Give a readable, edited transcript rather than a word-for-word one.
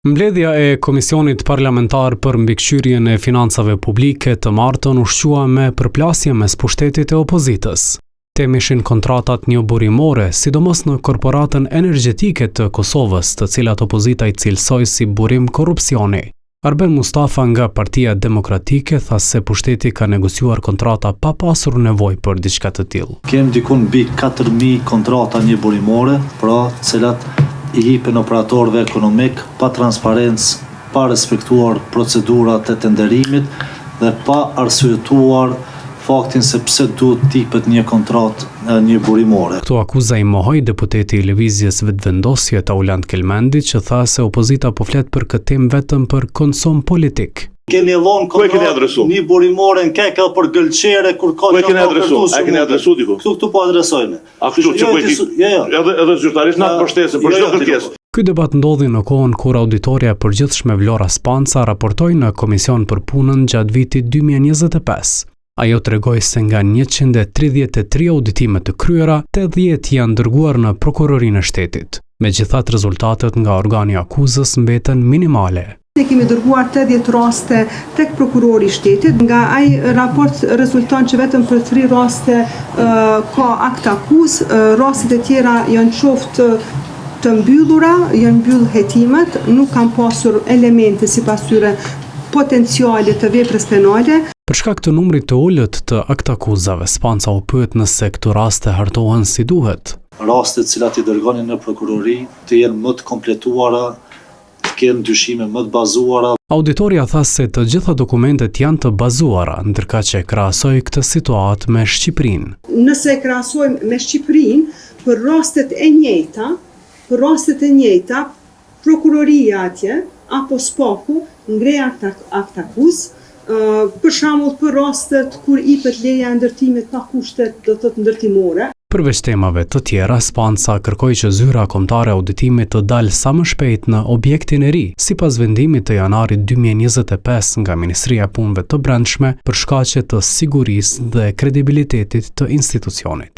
Mbledhja e Komisionit Parlamentar për mbikëqyrjen e financave publike të martën ushqua me përplasje mes pushtetit e opozitës. Temi ishin kontratat njoburimore, sidomos në korporatën energjetike të Kosovës, të cilat opozita i cilësoi si burim korrupsioni. Arben Mustafa nga Partia Demokratike tha se pushteti ka negociuar kontrata pa pasur nevojë për diçka të tillë. Kem dikun mbi 4000 kontrata njoburimore, pra cilat i hipen operatorëve ekonomik pa transparencë, pa respektuar procedurat e tenderimit dhe pa arsyetuar faktin se pse duhet tipet një kontratë njoburimore. Këto akuza i mohoi deputeti i Lëvizjes Vetëvendosje Taulant Kelmendi, që tha se opozita po flet për këtë temë vetëm për konsum politik. Keni dhënë kontratë njoburimore në kekë për gëlqere kur ka keni adresuar? A keni adresuar diku? Këtu po adresojmë. A këtu që edhe zyrtarisht na mbështesin për çdo kërkesë. Ky debat ndodhi në kohën kur Auditorja e Përgjithshme Vlora Spanca raportoi në Komision për Punën gjatë vitit 2025. Ajo tregoi se nga 133 auditime të kryera, 80 janë dërguar në Prokurorinë e Shtetit. Megjithatë, rezultatet nga organi akuzës mbeten minimale. Ne kemi dërguar 80 raste tek prokurori i shtetit. Nga ai raport rezulton që vetëm për 3 raste ka akt akuz, rastet e tjera janë qoftë të mbyllura, janë mbyll hetimet, nuk kanë pasur elemente sipas tyre potenciale të veprës penale. Për shkak të numrit të ulët të akt akuzave, Spanca u pyet nëse këto raste hartohen si duhet. Rastet cilat i dërgonin në prokurori të jenë më të kompletuara, të kenë dyshime më të bazuara. Auditoria tha se të gjitha dokumentet janë të bazuara, ndërka që krahasoi këtë situatë me Shqipërinë. Nëse e krahasojmë me Shqipërinë, për rastet e njëjta, prokuroria atje apo SPAK-u ngrej akt akuz. Për shembull për rastet kur ipet leja e ndërtimit pa kushte, do të thotë ndërtimore. Përveç temave të tjera, Spanca kërkoi që zyra kombëtare e auditimit të dalë sa më shpejt në objektin e ri, sipas vendimit të janarit 2025 nga Ministria e Punëve të Brendshme për shkaqe të sigurisë dhe kredibilitetit të institucionit.